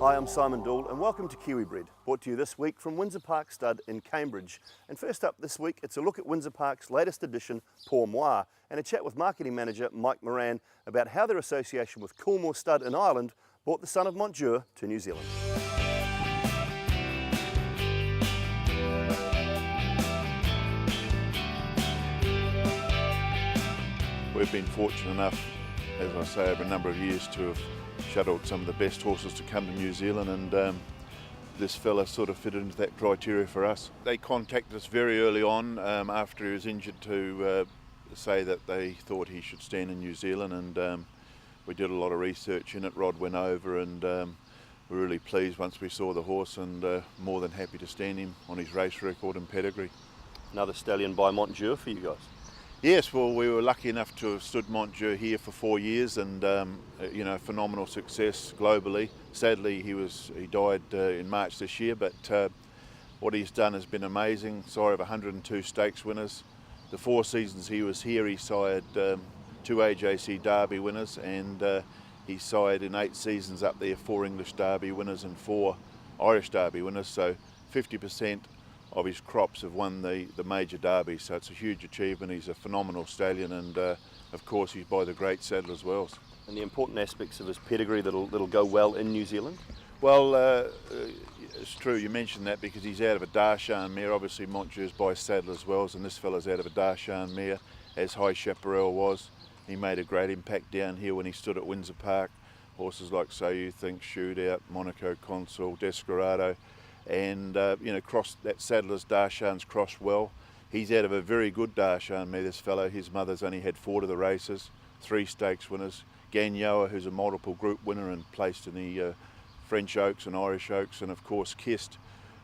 Hi, I'm Simon Doull and welcome to Kiwi Bred, brought to you this week from Windsor Park Stud in Cambridge. And first up this week, it's a look at Windsor Park's latest edition, Pour Moi, and a chat with marketing manager Mike Moran about how their association with Coolmore Stud in Ireland brought the son of Montjour to New Zealand. We've been fortunate enough, as I say, over a number of years to have shuttled some of the best horses to come to New Zealand, and this fella sort of fitted into that criteria for us. They contacted us very early on after he was injured to say that they thought he should stand in New Zealand, and we did a lot of research in it. Rod went over, and we were really pleased once we saw the horse, and more than happy to stand him on his race record and pedigree. Another stallion by Montjour for you guys? Yes, well, we were lucky enough to have stood Montjour here for 4 years, and you know, phenomenal success globally. Sadly, he died in March this year, but what he's done has been amazing. Sire of 102 stakes winners. The 4 seasons he was here, he sired 2 AJC Derby winners, and he sired in 8 seasons up there 4 English Derby winners and 4 Irish Derby winners. So 50% of his crops have won the major derbies, so it's a huge achievement. He's a phenomenal stallion, and of course he's by the great Saddler's Wells. And the important aspects of his pedigree that'll go well in New Zealand? Well, it's true you mentioned that, because he's out of a Darshan mare. Obviously Montjour's by Saddler's Wells, and this fella's out of a Darshan mare, as High Chaparral was. He made a great impact down here when he stood at Windsor Park. Horses like So You Think, Shootout, Monaco Consul, Desperado, and you know, that Saddler's Darshan's crossed well. He's out of a very good Darshan mare, this fellow. His mother's only had 4 of the races, 3 stakes winners. Ganyoa, who's a multiple group winner and placed in the French Oaks and Irish Oaks, and of course Kist,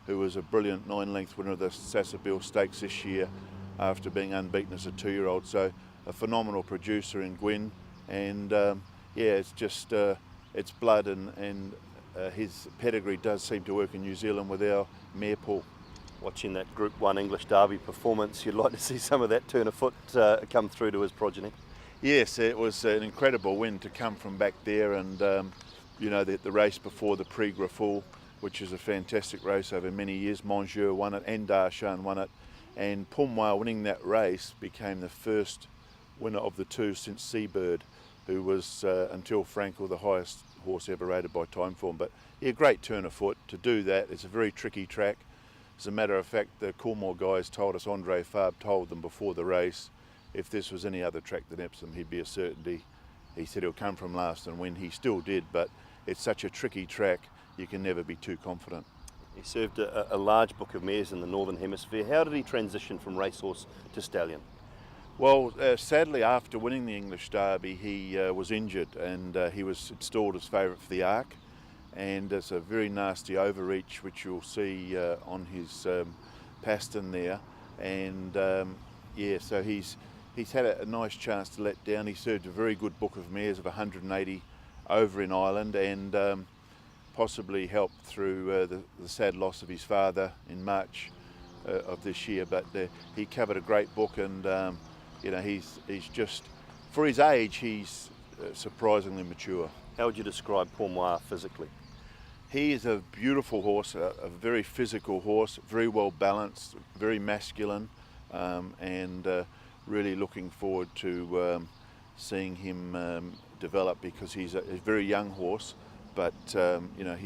who was a brilliant 9-length winner of the Sassaville Stakes this year after being unbeaten as a 2-year-old. So a phenomenal producer in Gwyn, and yeah, it's just it's blood, and his pedigree does seem to work in New Zealand with our mare pool. Watching that Group 1 English Derby performance, you'd like to see some of that turn of foot come through to his progeny? Yes, it was an incredible win to come from back there, and you know, the race before the Prix Graffoul, which is a fantastic race over many years. Montjour won it and Darshan won it, and Pour Moi winning that race became the first winner of the 2 since Seabird, who was until Frankel the highest horse ever rated by Timeform. But yeah, great turn of foot to do that. It's a very tricky track. As a matter of fact, the Coolmore guys told us, Andre Fabre told them before the race, if this was any other track than Epsom, he'd be a certainty. He said he'll come from last and win. He still did, but it's such a tricky track, you can never be too confident. He served a large book of mares in the Northern Hemisphere. How did he transition from racehorse to stallion? Well, sadly, after winning the English Derby, he was injured, and he was installed as favourite for the Arc, and it's a very nasty overreach, which you'll see on his pastern there, and yeah, so he's had a nice chance to let down. He served a very good book of mares of 180 over in Ireland, and possibly helped through the sad loss of his father in March of this year, but he covered a great book, and you know, he's just, for his age, he's surprisingly mature. How would you describe Pour Moi physically? He is a beautiful horse, a very physical horse, very well balanced, very masculine, and really looking forward to seeing him develop, because he's a very young horse, but you know,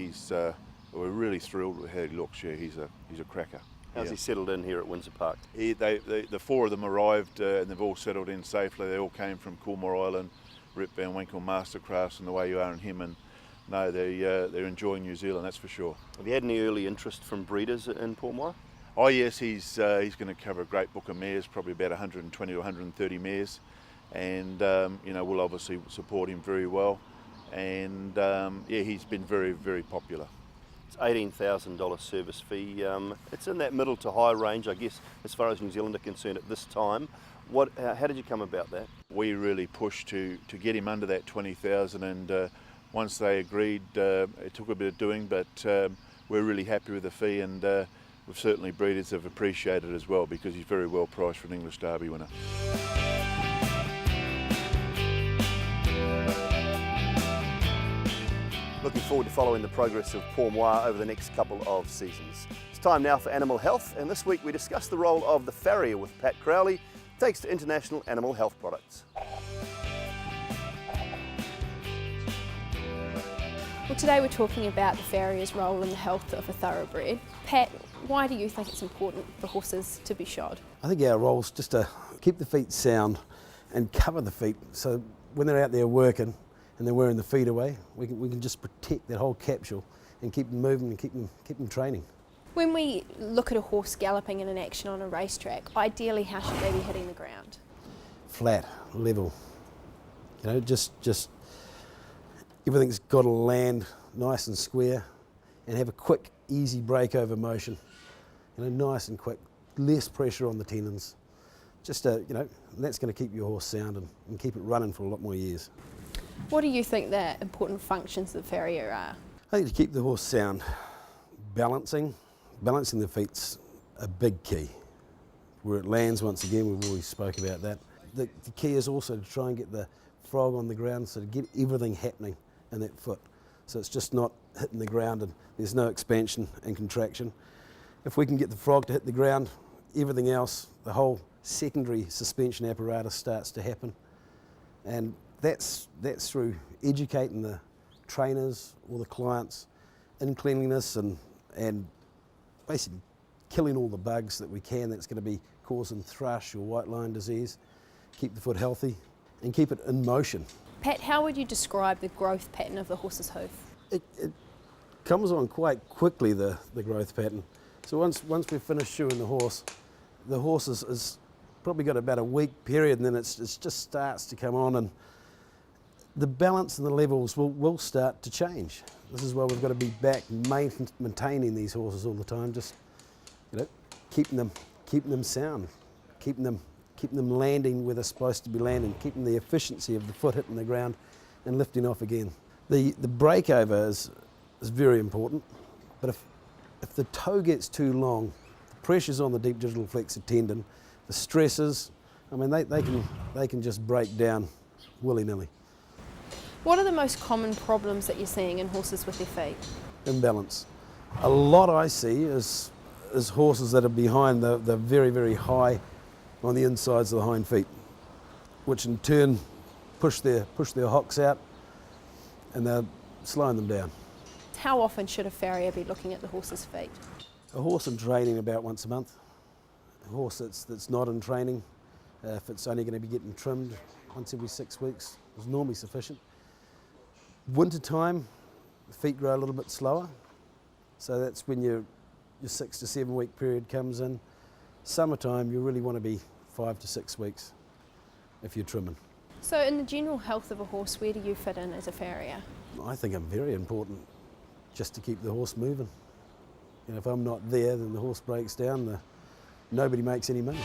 we're really thrilled with how he looks. Yeah, he's a cracker. How's he settled in here at Windsor Park? The 4 of them arrived, and they've all settled in safely. They all came from Coolmore Island, Rip Van Winkle Mastercrafts, and the way you are and him, and no, they're enjoying New Zealand, that's for sure. Have you had any early interest from breeders in Pour Moi? Oh yes, he's going to cover a great book of mares, probably about 120 to 130 mares, and you know, we'll obviously support him very well, and yeah, he's been very, very popular. It's $18,000 service fee. It's in that middle to high range, I guess, as far as New Zealand are concerned at this time. How did you come about that? We really pushed to get him under that 20,000, and once they agreed, it took a bit of doing, but we're really happy with the fee, and certainly breeders have appreciated it as well, because he's very well priced for an English Derby winner. Looking forward to following the progress of Pour Moi over the next couple of seasons. It's time now for animal health, and this week we discuss the role of the farrier with Pat Crowley, thanks to International Animal Health Products. Well, today we're talking about the farrier's role in the health of a thoroughbred. Pat, why do you think it's important for horses to be shod? I think our role is just to keep the feet sound and cover the feet, so when they're out there working and they're wearing the feet away, we can just protect that whole capsule and keep them moving and keep them training. When we look at a horse galloping in an action on a racetrack, ideally how should they be hitting the ground? Flat, level. You know, just everything's got to land nice and square and have a quick, easy breakover motion. You know, nice and quick, less pressure on the tendons. Just, you know, that's going to keep your horse sound and keep it running for a lot more years. What do you think the important functions of the farrier are? I think to keep the horse sound, balancing the feet's a big key. Where it lands, once again, we've always spoke about that. The key is also to try and get the frog on the ground, so to get everything happening in that foot. So it's just not hitting the ground and there's no expansion and contraction. If we can get the frog to hit the ground, everything else, the whole secondary suspension apparatus starts to happen. And that's through educating the trainers or the clients in cleanliness and basically killing all the bugs that we can that's going to be causing thrush or white line disease, keep the foot healthy and keep it in motion. Pat, how would you describe the growth pattern of the horse's hoof? It comes on quite quickly, the growth pattern. So once we finish shoeing the horse is probably got about a week period, and then it just starts to come on, and the balance and the levels will start to change. This is why we've got to be back maintaining these horses all the time, just, you know, keeping them sound, keeping them landing where they're supposed to be landing, keeping the efficiency of the foot hitting the ground and lifting off again. The breakover is very important, but if the toe gets too long, the pressure's on the deep digital flexor tendon, the stresses, I mean, they can just break down willy-nilly. What are the most common problems that you're seeing in horses with their feet? Imbalance. A lot I see is horses that are behind, they're very, very high on the insides of the hind feet, which in turn push their hocks out and they're slowing them down. How often should a farrier be looking at the horse's feet? A horse in training about once a month. A horse that's not in training, if it's only going to be getting trimmed once every 6 weeks, is normally sufficient. Winter time, the feet grow a little bit slower, so that's when your 6 to 7 week period comes in. Summertime, you really want to be 5 to 6 weeks if you're trimming. So in the general health of a horse, where do you fit in as a farrier? I think I'm very important just to keep the horse moving. You know, if I'm not there, then the horse breaks down, nobody makes any money.